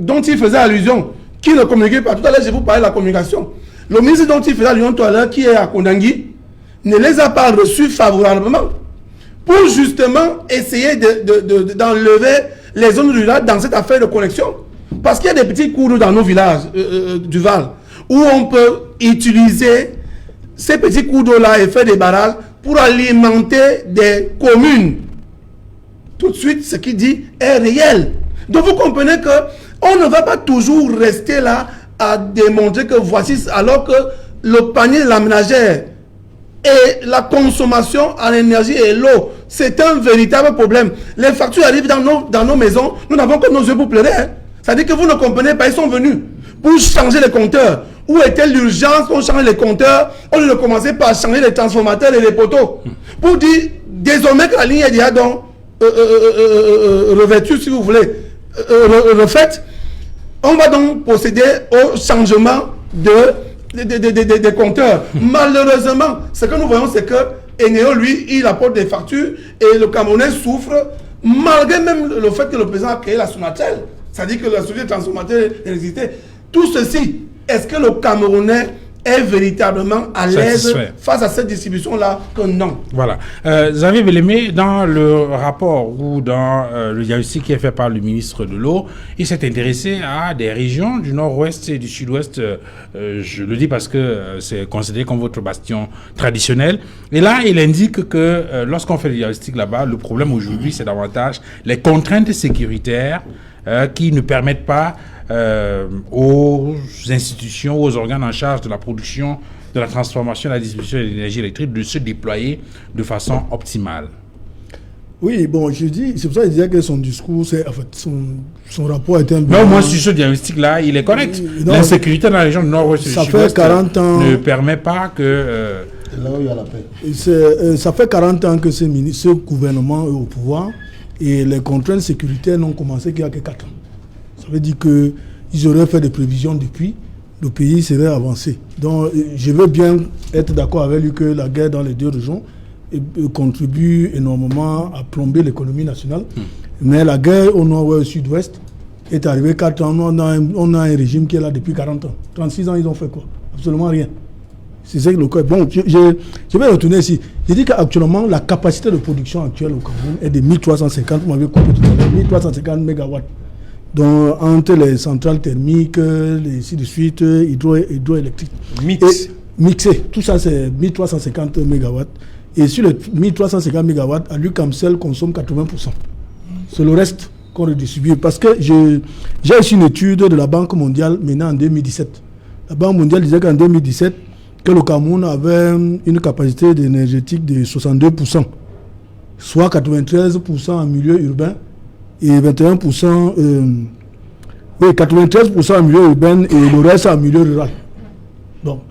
dont il faisait allusion, qui ne communiquait pas, tout à l'heure, je vous parlais de la communication. Le ministre dont il faisait allusion tout à l'heure, qui est à Kondangui, ne les a pas reçus favorablement pour justement essayer d'enlever les zones rurales dans cette affaire de connexion. Parce qu'il y a des petits cours d'eau dans nos villages du Val où on peut utiliser ces petits cours d'eau-là et faire des barrages pour alimenter des communes. Tout de suite, ce qu'il dit est réel. Donc vous comprenez qu'on ne va pas toujours rester là à démontrer que voici, alors que le panier de la ménagère et la consommation en énergie et l'eau, c'est un véritable problème. Les factures arrivent dans nos maisons, nous n'avons que nos yeux pour pleurer. Hein. C'est-à-dire que vous ne comprenez pas, ils sont venus pour changer les compteurs. Où était l'urgence pour changer les compteurs au lieu de commencer par changer les transformateurs et les poteaux? Pour dire, désormais que la ligne est déjà donc revêtue, si vous voulez, refaite, on va donc procéder au changement des compteurs. Malheureusement, ce que nous voyons, c'est que Eneo, lui, il apporte des factures et le Camerounais souffre, malgré même le fait que le président a créé la Sonatel. C'est-à-dire que la société de transformateur existait. Tout ceci, est-ce que le Camerounais est véritablement à l'aise face à cette distribution-là que non? Voilà. Xavier Bellemé, dans le rapport ou dans le diagnostic qui est fait par le ministre de l'eau, il s'est intéressé à des régions du nord-ouest et du sud-ouest. Je le dis parce que c'est considéré comme votre bastion traditionnel. Et là, il indique que lorsqu'on fait le diagnostic là-bas, le problème aujourd'hui, c'est davantage les contraintes sécuritaires qui ne permettent pas aux institutions, aux organes en charge de la production, de la transformation et de la distribution de l'énergie électrique de se déployer de façon optimale. Oui, bon, je dis, c'est pour ça que je disais que son discours, en fait, son rapport était un peu... Mais au moins, sur ce diagnostic-là, il est correct. L'insécurité dans la région du nord-ouest et du sud-ouest ne permet pas que... là où il y a la paix. Ça fait 40 ans que ce gouvernement est au pouvoir et les contraintes sécuritaires n'ont commencé qu'il y a que 4 ans. Ça veut dire qu'ils auraient fait des prévisions depuis, le pays serait avancé. Donc, je veux bien être d'accord avec lui que la guerre dans les deux régions contribue énormément à plomber l'économie nationale. Mais la guerre au nord et au sud-ouest est arrivée 4 ans. On a un régime qui est là depuis 40 ans. 36 ans, ils ont fait quoi? Absolument rien. C'est ça que le cas. Bon, je vais retourner ici. Je dis qu'actuellement, la capacité de production actuelle au Cameroun est de 1350, vous m'avez coupé tout à l'heure, 1350 MW. Donc, entre les centrales thermiques, ainsi de suite, hydroélectriques. Mixé. Tout ça, c'est 1350 MW. Et sur les 1350 MW, à l'UCAMSEL consomme 80%. C'est le reste qu'on redistribue. Parce que j'ai ici une étude de la Banque mondiale menée en 2017. La Banque mondiale disait qu'en 2017, que le Cameroun avait une capacité énergétique de 62%, soit 93% en milieu urbain et 21%, 93% en milieu urbain et le reste en milieu rural. Bon,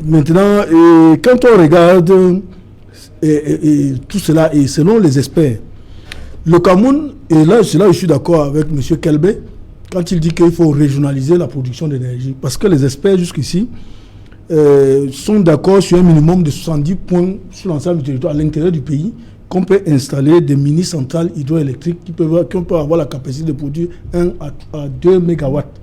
maintenant, quand on regarde tout cela, et selon les experts, le Cameroun, et là je suis d'accord avec M. Kelbe, quand il dit qu'il faut régionaliser la production d'énergie, parce que les experts jusqu'ici sont d'accord sur un minimum de 70 points sur l'ensemble du territoire à l'intérieur du pays, qu'on peut installer des mini-centrales hydroélectriques qui peuvent avoir la capacité de produire 1 à 2 mégawatts,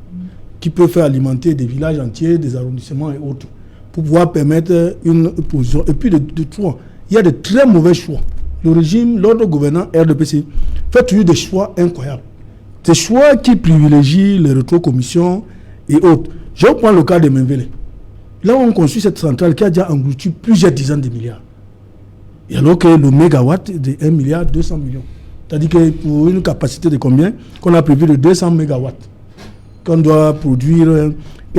qui peuvent faire alimenter des villages entiers, des arrondissements et autres, pour pouvoir permettre une position. Et puis, de trois, il y a de très mauvais choix. Le régime, l'ordre gouvernant RDPC, fait toujours des choix incroyables. Des choix qui privilégient les rétrocommissions et autres. Je prends le cas de Menvele. Là, on construit cette centrale qui a déjà englouti plusieurs dizaines de milliards. Et alors que le mégawatt est de 1 milliard 200 millions. C'est-à-dire que pour une capacité de combien? Qu'on a prévu de 200 mégawatts. Qu'on doit produire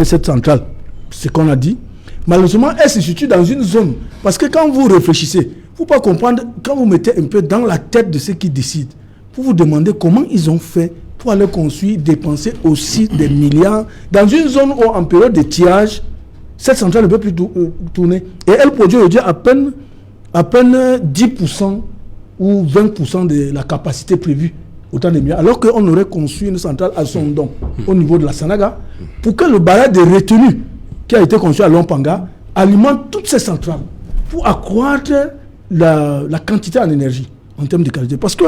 cette centrale. C'est ce qu'on a dit. Malheureusement, elle se situe dans une zone. Parce que quand vous réfléchissez, il ne faut pas comprendre, quand vous mettez un peu dans la tête de ceux qui décident, vous vous demandez comment ils ont fait pour aller construire, dépenser aussi des milliards dans une zone où, en période de tirage, cette centrale ne peut plus tourner. Et elle produit aujourd'hui à peine 10% ou 20% de la capacité prévue. Autant de milliards. Alors qu'on aurait construit une centrale à son don au niveau de la Sanaga pour que le barrage de retenue qui a été construit à Lompanga alimente toutes ces centrales pour accroître la quantité en énergie en termes de qualité. Parce que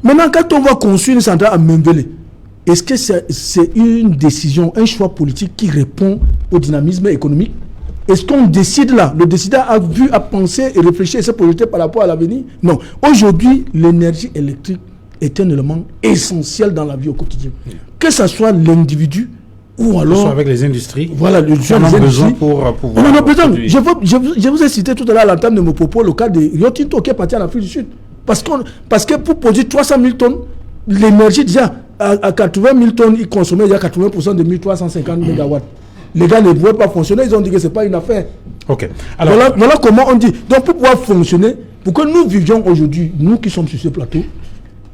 maintenant, quand on va construire une centrale à Menvele, est-ce que c'est une décision, un choix politique qui répond au dynamisme économique? Est-ce qu'on décide là? Le décideur a vu, a pensé et réfléchi et s'est projeté par rapport à l'avenir? Non. Aujourd'hui, l'énergie électrique est un élément essentiel dans la vie au quotidien. Que ce soit l'individu ou alors... soit avec les industries. Voilà, on a besoin pour pouvoir... Non, je vous ai cité tout à l'heure à l'entame de mon propos le cas de Rio Tinto qui est parti en Afrique du Sud. Parce que pour produire 300 000 tonnes, l'énergie déjà, à 80 000 tonnes, ils consommaient déjà 80% de 1350 mégawatts. Les gars ne pouvaient pas fonctionner, ils ont dit que ce n'est pas une affaire. Ok. Alors, voilà comment on dit. Donc pour pouvoir fonctionner, pour que nous vivions aujourd'hui, nous qui sommes sur ce plateau,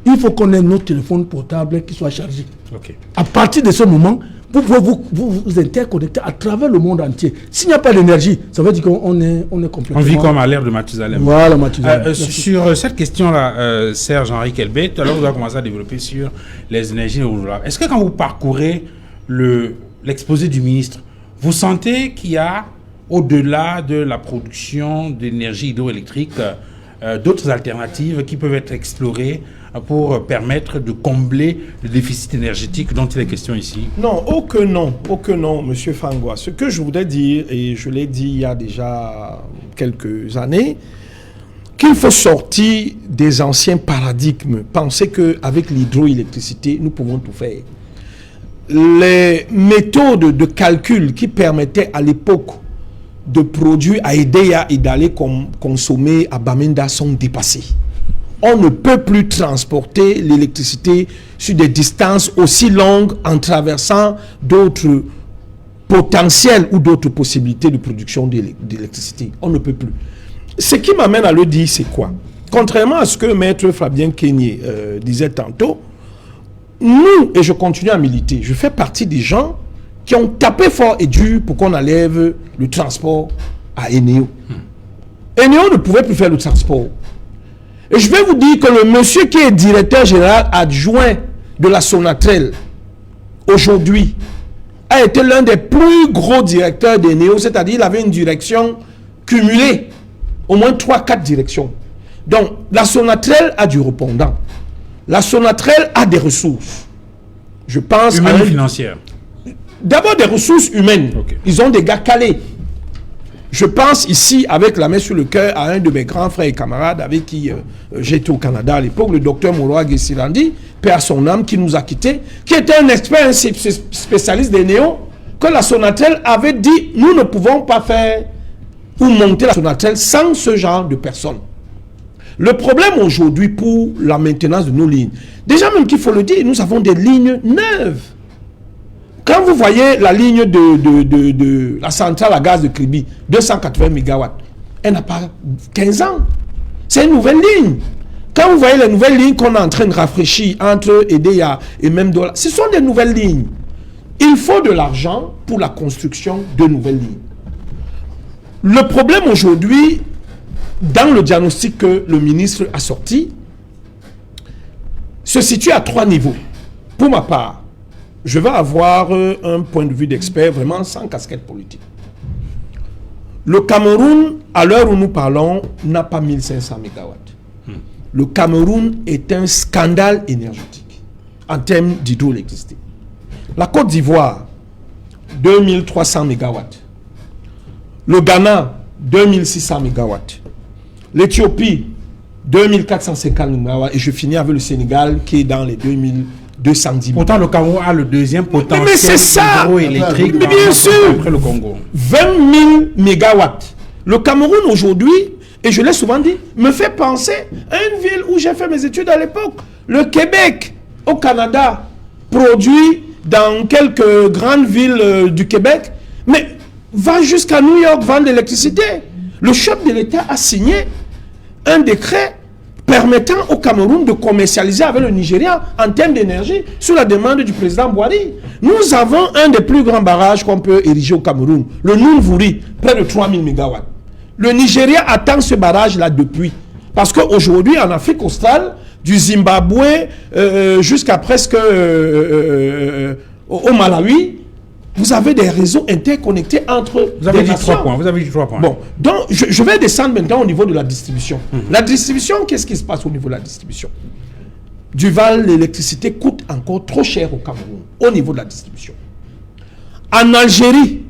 il faut qu'on ait notre téléphone portable qui soit chargé. Okay. À partir de ce moment, vous pouvez vous interconnecter à travers le monde entier. S'il n'y a pas d'énergie, ça veut dire qu'on est complètement... On vit comme à l'ère de Mathusalem. Voilà, Mathusalem. Sur cette question-là, Serge-Henri Kelbet, tout à l'heure, vous avez commencé à développer sur les énergies renouvelables. Est-ce que quand vous parcourez l'exposé du ministre, vous sentez qu'il y a, au-delà de la production d'énergie hydroélectrique, d'autres alternatives qui peuvent être explorées pour permettre de combler le déficit énergétique dont il est question ici? Non, aucun non, Monsieur Fangwa. Ce que je voudrais dire, et je l'ai dit il y a déjà quelques années, qu'il faut sortir des anciens paradigmes. Penser qu'avec l'hydroélectricité, nous pouvons tout faire. Les méthodes de calcul qui permettaient à l'époque de produire à Edea et d'aller consommer à Bamenda sont dépassées. On ne peut plus transporter l'électricité sur des distances aussi longues en traversant d'autres potentiels ou d'autres possibilités de production d'électricité. On ne peut plus. Ce qui m'amène à le dire, c'est quoi? Contrairement à ce que Maître Fabien Kenyé disait tantôt, nous, et je continue à militer, je fais partie des gens qui ont tapé fort et dur pour qu'on enlève le transport à Eneo. Eneo ne pouvait plus faire le transport. Et je vais vous dire que le monsieur qui est directeur général adjoint de la Sonatrel, aujourd'hui, a été l'un des plus gros directeurs d'Eneo, c'est-à-dire il avait une direction cumulée, au moins 3-4 directions. Donc, la Sonatrel a du répondant. La Sonatrel a des ressources. Je pense humaines ou financières? D'abord des ressources humaines. Okay. Ils ont des gars calés. Je pense ici, avec la main sur le cœur, à un de mes grands frères et camarades avec qui j'étais au Canada à l'époque, le docteur Moroa Gessilandi, paix à son âme, qui nous a quittés, qui était un expert, un spécialiste des néos, que la Sonatrel avait dit, nous ne pouvons pas faire ou monter la Sonatrel sans ce genre de personnes. Le problème aujourd'hui pour la maintenance de nos lignes, déjà même qu'il faut le dire, nous avons des lignes neuves. Quand vous voyez la ligne de la centrale à gaz de Kribi, 280 MW, elle n'a pas 15 ans. C'est une nouvelle ligne. Quand vous voyez les nouvelles lignes qu'on est en train de rafraîchir entre EDEA et même Dola, ce sont des nouvelles lignes. Il faut de l'argent pour la construction de nouvelles lignes. Le problème aujourd'hui, dans le diagnostic que le ministre a sorti, se situe à 3 niveaux. Pour ma part, je vais avoir un point de vue d'expert vraiment sans casquette politique. Le Cameroun, à l'heure où nous parlons, n'a pas 1500 MW. Le Cameroun est un scandale énergétique en termes d'hydroélectricité. La Côte d'Ivoire, 2300 MW. Le Ghana, 2600 MW. L'Éthiopie, 2450 MW. Et je finis avec le Sénégal qui est dans les 2210 MW. Pourtant, le Cameroun a le deuxième potentiel hydroélectrique bien sûr, après le Congo. 20 000 MW. Le Cameroun aujourd'hui, et je l'ai souvent dit, me fait penser à une ville où j'ai fait mes études à l'époque. Le Québec, au Canada, produit dans quelques grandes villes du Québec, mais va jusqu'à New York vendre de l'électricité. Le chef de l'État a signé un décret permettant au Cameroun de commercialiser avec le Nigeria en termes d'énergie sous la demande du président Boari. Nous avons un des plus grands barrages qu'on peut ériger au Cameroun, le Numvuri, près de 3000 MW. Le Nigeria attend ce barrage-là depuis. Parce qu'aujourd'hui, en Afrique australe, du Zimbabwe jusqu'à presque au Malawi, vous avez des réseaux interconnectés entre Vous avez des dit nations. 3 points. Vous avez dit 3 points. Bon, donc je vais descendre maintenant au niveau de la distribution. La distribution, qu'est-ce qui se passe au niveau de la distribution? Duval, l'électricité coûte encore trop cher au Cameroun, au niveau de la distribution. En Algérie,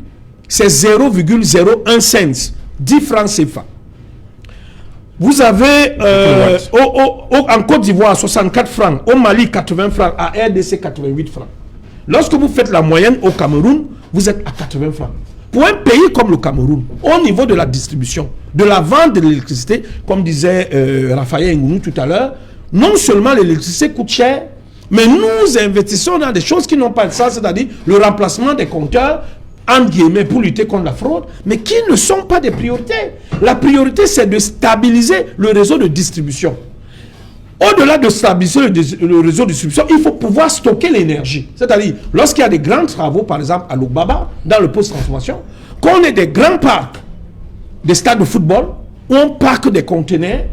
c'est 0,01 cents, 10 francs CFA. Vous avez en Côte d'Ivoire 64 francs, au Mali 80 francs, à RDC 88 francs. Lorsque vous faites la moyenne au Cameroun, vous êtes à 80 francs. Pour un pays comme le Cameroun, au niveau de la distribution, de la vente de l'électricité, comme disait Raphaël Ngounou tout à l'heure, non seulement l'électricité coûte cher, mais nous investissons dans des choses qui n'ont pas de sens, c'est-à-dire le remplacement des compteurs, entre guillemets, pour lutter contre la fraude, mais qui ne sont pas des priorités. La priorité, c'est de stabiliser le réseau de distribution. Au-delà de stabiliser le réseau de distribution, il faut pouvoir stocker l'énergie. C'est-à-dire, lorsqu'il y a des grands travaux, par exemple à Lubaba, dans le post-transformation, qu'on ait des grands parcs, des stades de football, où on parque des conteneurs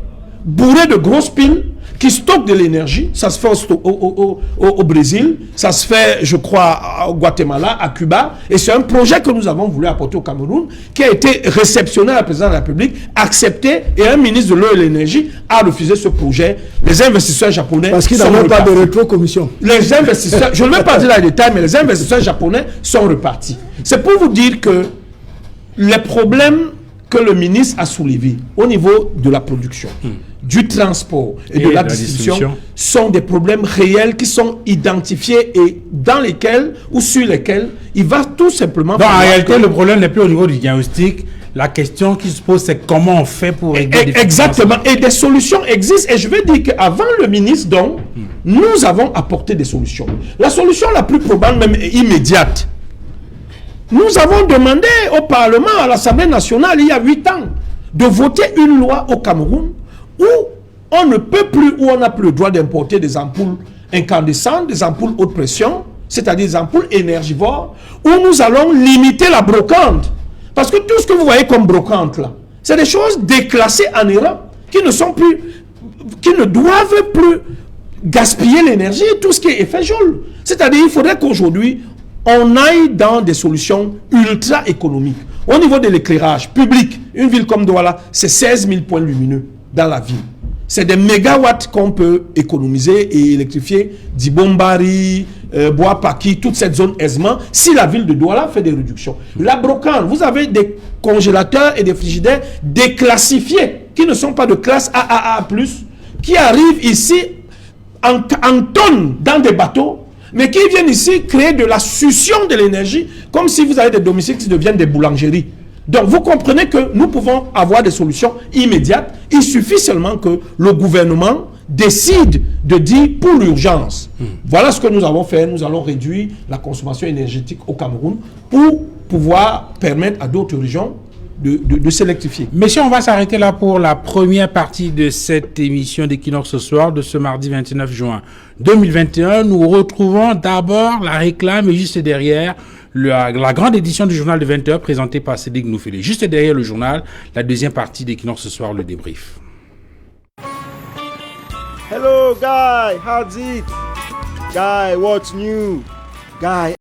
bourrés de grosses piles qui stockent de l'énergie. Ça se fait au Brésil, ça se fait, je crois, au Guatemala, à Cuba. Et c'est un projet que nous avons voulu apporter au Cameroun, qui a été réceptionné à la présidence de la République, accepté, et un ministre de l'eau et de l'énergie a refusé ce projet. Les investisseurs japonais Parce qu'il n'avait pas de rétro-commission. Les investisseurs, je ne vais pas dire dans les détails, mais les investisseurs japonais sont repartis. C'est pour vous dire que les problèmes que le ministre a soulevés au niveau de la production, du transport et de la distribution sont des problèmes réels qui sont identifiés et dans lesquels ou sur lesquels il va tout simplement... Donc en réalité, le problème n'est plus au niveau du diagnostic. La question qui se pose, c'est comment on fait pour régler des exactement. Et des solutions existent. Et je vais dire qu'avant le ministre, donc, nous avons apporté des solutions. La solution la plus probable, même immédiate, nous avons demandé au Parlement, à l'Assemblée nationale, il y a 8 ans, de voter une loi au Cameroun où on ne peut plus, où on n'a plus le droit d'importer des ampoules incandescentes, des ampoules haute pression, c'est-à-dire des ampoules énergivores, où nous allons limiter la brocante. Parce que tout ce que vous voyez comme brocante là, c'est des choses déclassées en Europe qui ne sont plus, qui ne doivent plus gaspiller l'énergie, tout ce qui est effet Joule. C'est-à-dire il faudrait qu'aujourd'hui, on aille dans des solutions ultra économiques. Au niveau de l'éclairage public, une ville comme Douala, c'est 16 000 points lumineux dans la ville. C'est des mégawatts qu'on peut économiser et électrifier Dibombari, Bois-Paki, toute cette zone aisément, si la ville de Douala fait des réductions. La brocante, vous avez des congélateurs et des frigidaires déclassifiés, qui ne sont pas de classe AAA+, qui arrivent ici en tonnes dans des bateaux, mais qui viennent ici créer de la succion de l'énergie, comme si vous avez des domiciles qui deviennent des boulangeries. Donc vous comprenez que nous pouvons avoir des solutions immédiates. Il suffit seulement que le gouvernement décide de dire pour l'urgence. Voilà ce que nous avons fait. Nous allons réduire la consommation énergétique au Cameroun pour pouvoir permettre à d'autres régions de s'électrifier. Messieurs, on va s'arrêter là pour la première partie de cette émission d'Equinox ce soir, de ce mardi 29 juin 2021. Nous retrouvons d'abord la réclame et juste derrière la grande édition du journal de 20h présentée par Cédric Noufélé. Juste derrière le journal, la deuxième partie d'Equinox ce soir, le débrief. Hello, guy. How's it? Guy, what's new? Guy.